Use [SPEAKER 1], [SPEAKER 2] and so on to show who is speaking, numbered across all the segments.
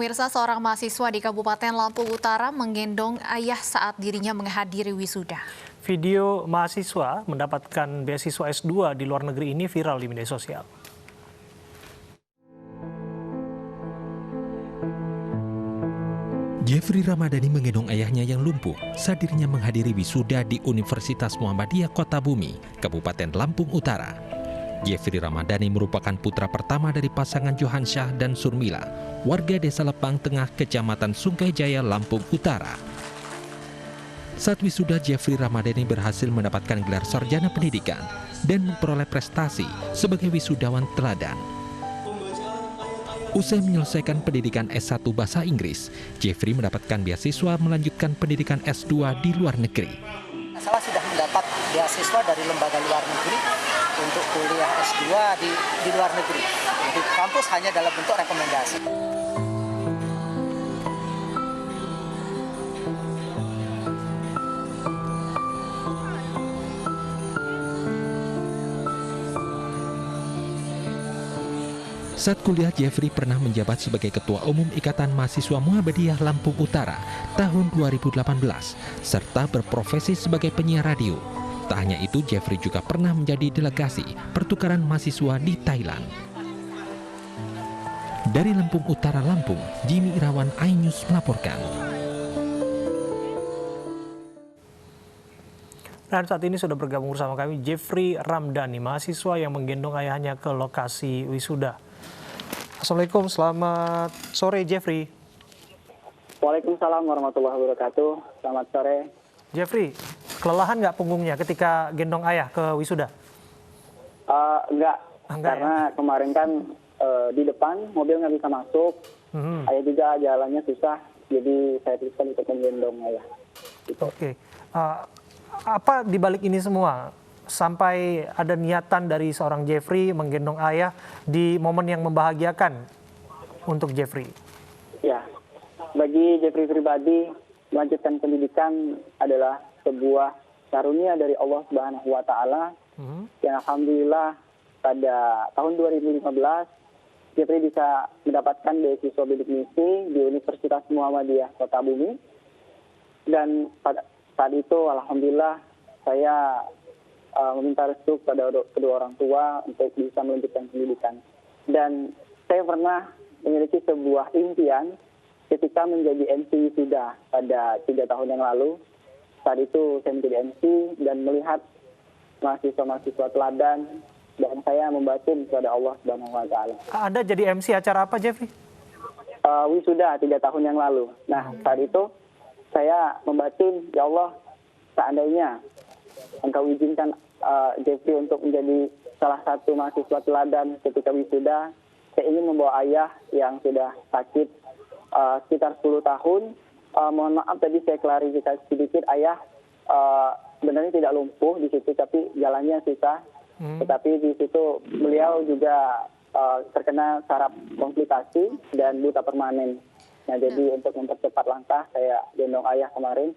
[SPEAKER 1] pemirsa, seorang mahasiswa di Kabupaten Lampung Utara menggendong ayah saat dirinya menghadiri wisuda.
[SPEAKER 2] Video mahasiswa mendapatkan beasiswa S2 di luar negeri ini viral di media sosial.
[SPEAKER 3] Jeffrey Ramadhani menggendong ayahnya yang lumpuh saat dirinya menghadiri wisuda di Universitas Muhammadiyah Kota Bumi, Kabupaten Lampung Utara. Jeffrey Ramadhani merupakan putra pertama dari pasangan Johansyah dan Surmila, warga Desa Lepang Tengah, Kecamatan Sungai Jaya, Lampung Utara. Saat wisuda, Jeffrey Ramadhani berhasil mendapatkan gelar sarjana pendidikan dan memperoleh prestasi sebagai wisudawan teladan. Usai menyelesaikan pendidikan S1 Bahasa Inggris, Jeffrey mendapatkan beasiswa melanjutkan pendidikan S2 di luar negeri.
[SPEAKER 4] Saya sudah mendapat beasiswa dari lembaga luar negeri untuk kuliah S2 di luar negeri. Di kampus hanya dalam bentuk rekomendasi.
[SPEAKER 3] Saat kuliah, Jeffrey pernah menjabat sebagai Ketua Umum Ikatan Mahasiswa Muhammadiyah Lampung Utara tahun 2018, serta berprofesi sebagai penyiar radio. Tak hanya itu, Jeffrey juga pernah menjadi delegasi pertukaran mahasiswa di Thailand. Dari Lampung Utara, Lampung, Jimmy Irawan, iNews melaporkan.
[SPEAKER 2] Dan saat ini sudah bergabung bersama kami Jeffrey Ramadhani, mahasiswa yang menggendong ayahnya ke lokasi wisuda. Assalamualaikum, selamat sore Jeffrey.
[SPEAKER 5] Waalaikumsalam warahmatullahi wabarakatuh. Selamat sore.
[SPEAKER 2] Jeffrey, kelelahan nggak punggungnya ketika gendong ayah ke wisuda?
[SPEAKER 5] Enggak,
[SPEAKER 2] ya?
[SPEAKER 5] Karena kemarin kan di depan mobil nggak bisa masuk. Ayah juga jalannya susah, jadi saya putuskan untuk menggendong ayah. Gitu.
[SPEAKER 2] Oke. Apa dibalik ini semua? Sampai ada niatan dari seorang Jeffrey menggendong ayah di momen yang membahagiakan untuk Jeffrey.
[SPEAKER 5] Ya, bagi Jeffrey pribadi, melanjutkan pendidikan adalah sebuah karunia dari Allah Subhanahu wa Ta'ala, yang alhamdulillah pada tahun 2015 Jeffrey bisa mendapatkan beasiswa bidik misi di Universitas Muhammadiyah Kota Bumi. Dan pada saat itu alhamdulillah saya meminta restu kepada kedua orang tua untuk bisa melanjutkan pendidikan. Dan saya pernah memiliki sebuah impian ketika menjadi MC wisuda pada 3 tahun yang lalu. Saat itu saya menjadi MC dan melihat mahasiswa-mahasiswa teladan, dan saya membatin kepada Allah Subhanahu wa Ta'ala.
[SPEAKER 2] Ada jadi MC acara apa, Jeffrey?
[SPEAKER 5] Wisuda 3 tahun yang lalu. Nah, saat itu saya membatin, ya Allah, seandainya Engkau izinkan Jeffrey untuk menjadi salah satu mahasiswa teladan ketika wisuda, saya ingin membawa ayah yang sudah sakit sekitar 10 tahun. Mohon maaf tadi saya klarifikasi sedikit, ayah sebenarnya tidak lumpuh di situ, tapi jalannya susah. Tetapi di situ beliau juga terkena saraf komplikasi dan buta permanen. Nah, jadi untuk mempercepat langkah, saya gendong ayah kemarin.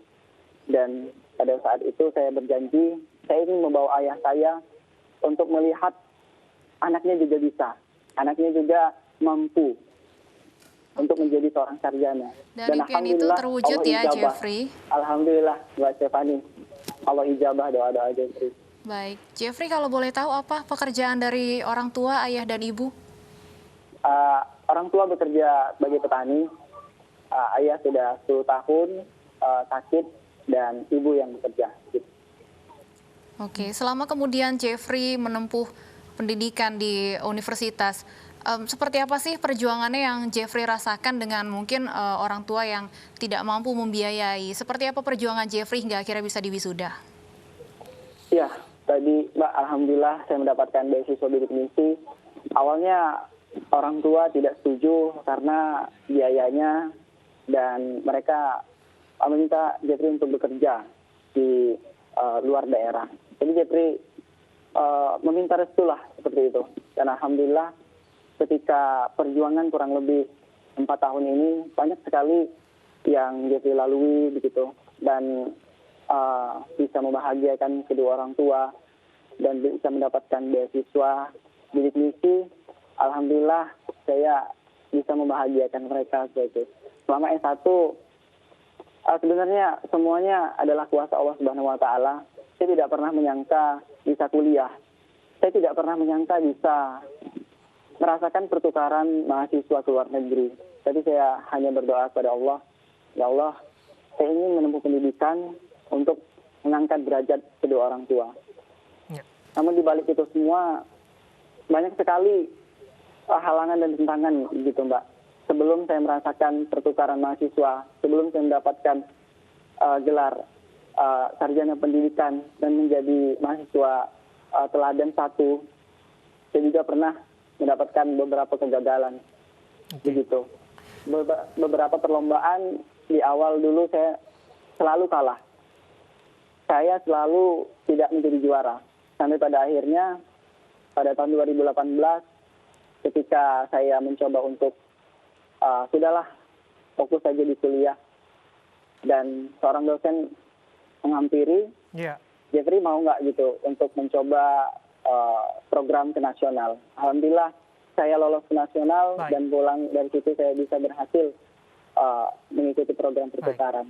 [SPEAKER 5] Dan pada saat itu saya berjanji, saya ingin membawa ayah saya untuk melihat anaknya juga bisa. Anaknya juga mampu untuk menjadi seorang sarjana.
[SPEAKER 1] Dan impian itu terwujud ya, Jeffrey.
[SPEAKER 5] Alhamdulillah, Mbak Stephanie. Allah ijabah doa-doa Jeffrey.
[SPEAKER 1] Baik, Jeffrey, kalau boleh tahu apa pekerjaan dari orang tua, ayah dan ibu?
[SPEAKER 5] Orang tua bekerja sebagai petani. Ayah sudah 10 tahun sakit, dan ibu yang bekerja.
[SPEAKER 1] Oke, selama kemudian Jeffrey menempuh pendidikan di universitas, seperti apa sih perjuangannya yang Jeffrey rasakan dengan mungkin orang tua yang tidak mampu membiayai? Seperti apa perjuangan Jeffrey hingga akhirnya bisa diwisuda?
[SPEAKER 5] Ya, tadi Mbak, alhamdulillah saya mendapatkan beasiswa bidik misi. Awalnya orang tua tidak setuju karena biayanya, dan mereka meminta Jeffrey untuk bekerja di luar daerah. Jadi Jeffrey meminta restu lah seperti itu. Dan alhamdulillah ketika perjuangan kurang lebih 4 tahun ini, banyak sekali yang Jeffrey lalui begitu. Dan bisa membahagiakan kedua orang tua dan bisa mendapatkan beasiswa bidik misi. Alhamdulillah saya bisa membahagiakan mereka seperti itu. Selama S1 sebenarnya semuanya adalah kuasa Allah Subhanahu wa taala. Saya tidak pernah menyangka bisa kuliah. Saya tidak pernah menyangka bisa merasakan pertukaran mahasiswa ke luar negeri. Tapi saya hanya berdoa kepada Allah, ya Allah, saya ingin menempuh pendidikan untuk mengangkat derajat kedua orang tua.
[SPEAKER 2] Ya.
[SPEAKER 5] Namun di balik itu semua banyak sekali halangan dan tantangan gitu Mbak. Sebelum saya merasakan pertukaran mahasiswa, sebelum saya mendapatkan gelar sarjana pendidikan dan menjadi mahasiswa teladan 1, saya juga pernah mendapatkan beberapa kegagalan. Begitu. Beberapa perlombaan di awal dulu saya selalu kalah. Saya selalu tidak menjadi juara. Sampai pada akhirnya pada tahun 2018 ketika saya mencoba untuk sudahlah fokus saja di kuliah dan seorang dosen menghampiri, Jeffrey mau nggak gitu untuk mencoba program ke nasional. Alhamdulillah saya lolos ke nasional. Baik. Dan pulang dari situ saya bisa berhasil mengikuti program pertukaran.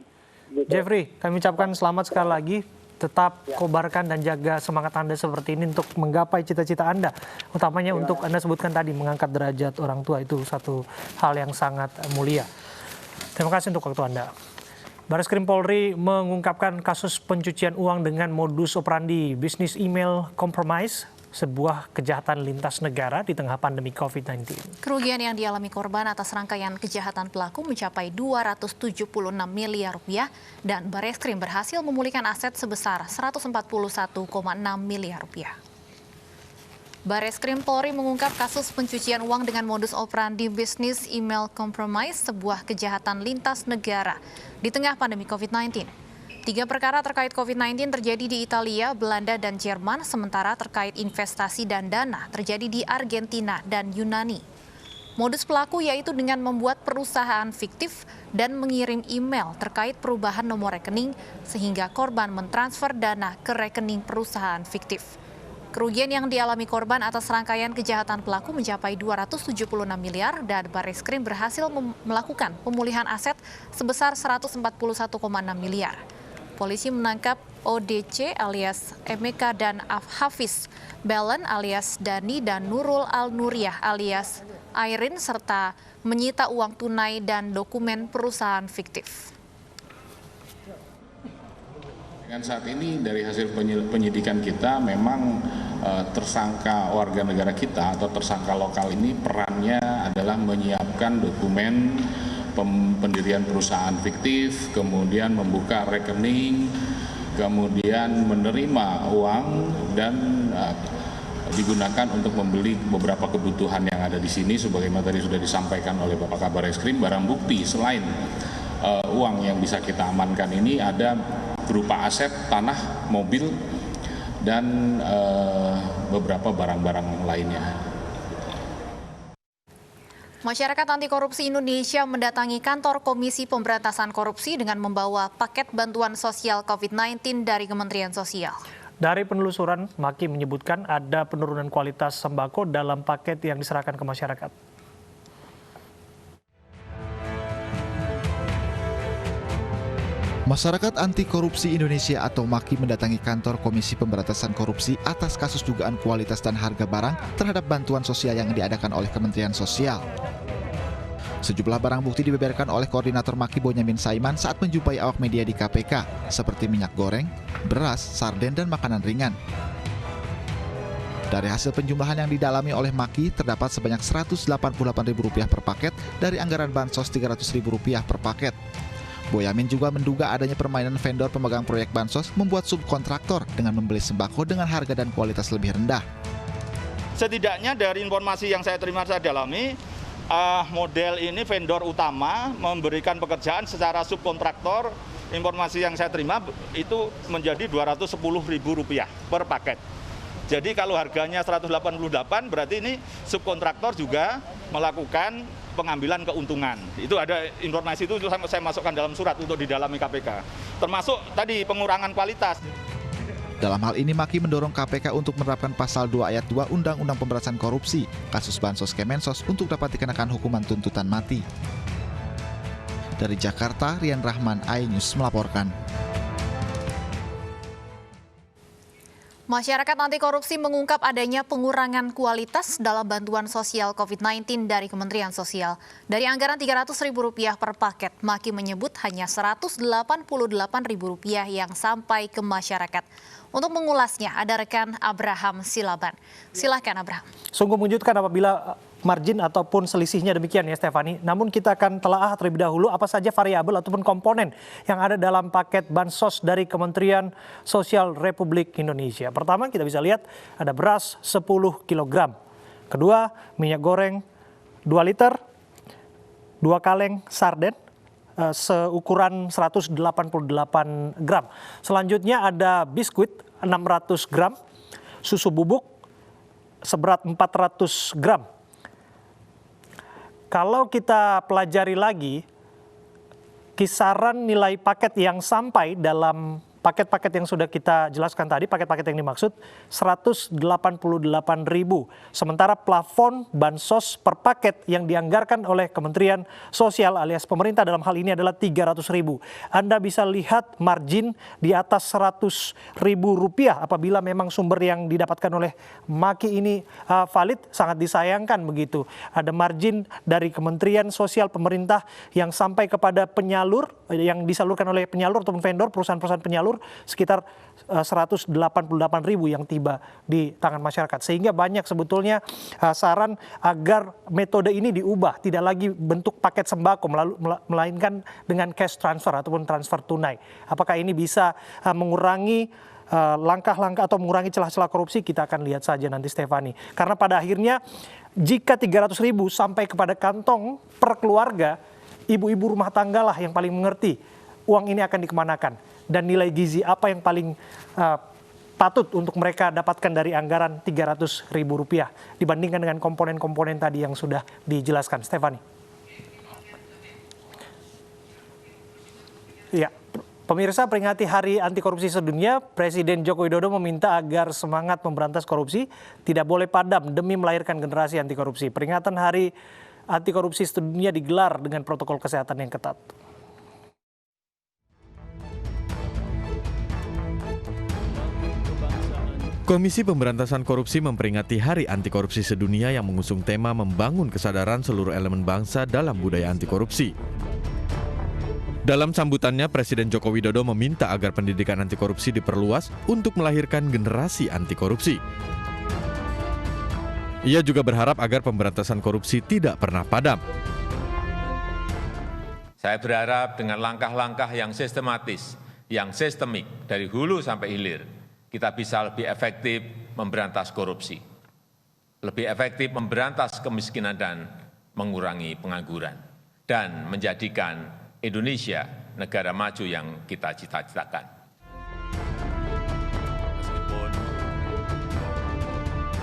[SPEAKER 5] Gitu.
[SPEAKER 2] Jeffrey, kami ucapkan selamat sekali lagi. Tetap kobarkan dan jaga semangat Anda seperti ini untuk menggapai cita-cita Anda. Utamanya untuk Anda sebutkan tadi, mengangkat derajat orang tua, itu satu hal yang sangat mulia. Terima kasih untuk waktu Anda. Bareskrim Polri mengungkapkan kasus pencucian uang dengan modus operandi bisnis email compromise, sebuah kejahatan lintas negara di tengah pandemi COVID-19.
[SPEAKER 1] Kerugian yang dialami korban atas rangkaian kejahatan pelaku mencapai 276 miliar rupiah dan Bareskrim berhasil memulihkan aset sebesar 141,6 miliar rupiah. Bareskrim Polri mengungkap kasus pencucian uang dengan modus operandi bisnis email compromise, sebuah kejahatan lintas negara di tengah pandemi COVID-19. 3 perkara terkait COVID-19 terjadi di Italia, Belanda, dan Jerman, sementara terkait investasi dan dana terjadi di Argentina dan Yunani. Modus pelaku yaitu dengan membuat perusahaan fiktif dan mengirim email terkait perubahan nomor rekening sehingga korban mentransfer dana ke rekening perusahaan fiktif. Kerugian yang dialami korban atas rangkaian kejahatan pelaku mencapai 276 miliar dan Bareskrim berhasil melakukan pemulihan aset sebesar 141,6 miliar. Polisi menangkap ODC alias Emeka dan Hafiz, Belen alias Dani dan Nurul Al-Nuriyah alias Airin, serta menyita uang tunai dan dokumen perusahaan fiktif.
[SPEAKER 6] Dengan saat ini dari hasil penyidikan kita memang tersangka warga negara kita atau tersangka lokal ini perannya adalah menyiapkan dokumen pendirian perusahaan fiktif, kemudian membuka rekening, kemudian menerima uang dan digunakan untuk membeli beberapa kebutuhan yang ada di sini. Sebagaimana tadi sudah disampaikan oleh Bapak Kabar Eskrim, barang bukti selain uang yang bisa kita amankan ini ada berupa aset, tanah, mobil, dan beberapa barang-barang lainnya.
[SPEAKER 1] Masyarakat Anti Korupsi Indonesia mendatangi kantor Komisi Pemberantasan Korupsi dengan membawa paket bantuan sosial COVID-19 dari Kementerian Sosial.
[SPEAKER 2] Dari penelusuran, Maki menyebutkan ada penurunan kualitas sembako dalam paket yang diserahkan ke masyarakat.
[SPEAKER 7] Masyarakat Anti Korupsi Indonesia atau MAKI mendatangi kantor Komisi Pemberantasan Korupsi atas kasus dugaan kualitas dan harga barang terhadap bantuan sosial yang diadakan oleh Kementerian Sosial. Sejumlah barang bukti dibeberkan oleh Koordinator MAKI Bonyamin Saiman saat menjumpai awak media di KPK, seperti minyak goreng, beras, sarden, dan makanan ringan. Dari hasil penjumlahan yang didalami oleh MAKI, terdapat sebanyak Rp188.000 per paket dari anggaran bansos Rp300.000 per paket. Boyamin juga menduga adanya permainan vendor pemegang proyek bansos membuat subkontraktor dengan membeli sembako dengan harga dan kualitas lebih rendah.
[SPEAKER 8] Setidaknya dari informasi yang saya terima, saya dalami, model ini vendor utama memberikan pekerjaan secara subkontraktor. Informasi yang saya terima itu menjadi Rp210.000 per paket. Jadi kalau harganya 188, berarti ini subkontraktor juga melakukan pengambilan keuntungan. Itu ada informasi itu saya masukkan dalam surat untuk didalami KPK. Termasuk tadi pengurangan kualitas.
[SPEAKER 7] Dalam hal ini, Maki mendorong KPK untuk menerapkan pasal 2 ayat 2 Undang-Undang Pemberantasan Korupsi, kasus Bansos Kemensos untuk dapat dikenakan hukuman tuntutan mati. Dari Jakarta, Rian Rahman, iNews melaporkan.
[SPEAKER 1] Masyarakat anti korupsi mengungkap adanya pengurangan kualitas dalam bantuan sosial COVID-19 dari Kementerian Sosial. Dari anggaran Rp300.000 per paket, Maki menyebut hanya Rp188.000 yang sampai ke masyarakat. Untuk mengulasnya, ada rekan Abraham Silaban. Silahkan Abraham.
[SPEAKER 2] Sungguh mengejutkan apabila margin ataupun selisihnya demikian ya Stefani. Namun kita akan telaah terlebih dahulu apa saja variabel ataupun komponen yang ada dalam paket bansos dari Kementerian Sosial Republik Indonesia. Pertama kita bisa lihat ada beras 10 kg. Kedua minyak goreng 2 liter, 2 kaleng sarden seukuran 188 gram. Selanjutnya ada biskuit 600 gram, susu bubuk seberat 400 gram. Kalau kita pelajari lagi, kisaran nilai paket yang sampai dalam paket-paket yang sudah kita jelaskan tadi, paket-paket yang dimaksud 188.000. Sementara plafon bansos per paket yang dianggarkan oleh Kementerian Sosial alias pemerintah dalam hal ini adalah 300.000. Anda bisa lihat margin di atas Rp100.000 apabila memang sumber yang didapatkan oleh Maki ini valid, sangat disayangkan begitu. Ada margin dari Kementerian Sosial pemerintah yang sampai kepada penyalur, yang disalurkan oleh penyalur ataupun vendor, perusahaan-perusahaan penyalur sekitar 188.000 yang tiba di tangan masyarakat. Sehingga banyak sebetulnya saran agar metode ini diubah, tidak lagi bentuk paket sembako melainkan dengan cash transfer ataupun transfer tunai. Apakah ini bisa mengurangi langkah-langkah atau mengurangi celah-celah korupsi? Kita akan lihat saja nanti Stefani. Karena pada akhirnya jika 300.000 sampai kepada kantong per keluarga, ibu-ibu rumah tangga lah yang paling mengerti uang ini akan dikemanakan. Dan nilai gizi apa yang paling patut untuk mereka dapatkan dari anggaran Rp300.000 dibandingkan dengan komponen-komponen tadi yang sudah dijelaskan. Stefani. Ya, pemirsa, peringati Hari Anti Korupsi Sedunia, Presiden Joko Widodo meminta agar semangat memberantas korupsi tidak boleh padam demi melahirkan generasi anti korupsi. Peringatan Hari Anti Korupsi Sedunia digelar dengan protokol kesehatan yang ketat.
[SPEAKER 9] Komisi Pemberantasan Korupsi memperingati Hari Anti Korupsi Sedunia yang mengusung tema membangun kesadaran seluruh elemen bangsa dalam budaya anti korupsi. Dalam sambutannya, Presiden Joko Widodo meminta agar pendidikan anti korupsi diperluas untuk melahirkan generasi anti korupsi. Ia juga berharap agar pemberantasan korupsi tidak pernah padam.
[SPEAKER 10] Saya berharap dengan langkah-langkah yang sistematis, yang sistemik dari hulu sampai hilir, kita bisa lebih efektif memberantas korupsi, lebih efektif memberantas kemiskinan dan mengurangi pengangguran, dan menjadikan Indonesia negara maju yang kita cita-citakan. Meskipun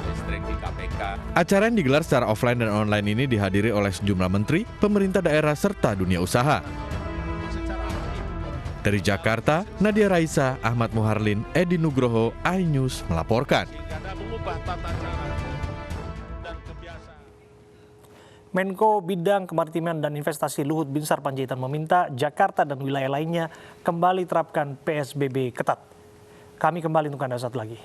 [SPEAKER 10] listrik di KPK.
[SPEAKER 9] Acara yang digelar secara offline dan online ini dihadiri oleh sejumlah menteri, pemerintah daerah, serta dunia usaha. Dari Jakarta, Nadia Raisa, Ahmad Muharlin, Edi Nugroho, iNews melaporkan.
[SPEAKER 2] Menko Bidang Kemaritiman dan Investasi Luhut Binsar Panjaitan meminta Jakarta dan wilayah lainnya kembali terapkan PSBB ketat. Kami kembali untuk Anda saat lagi.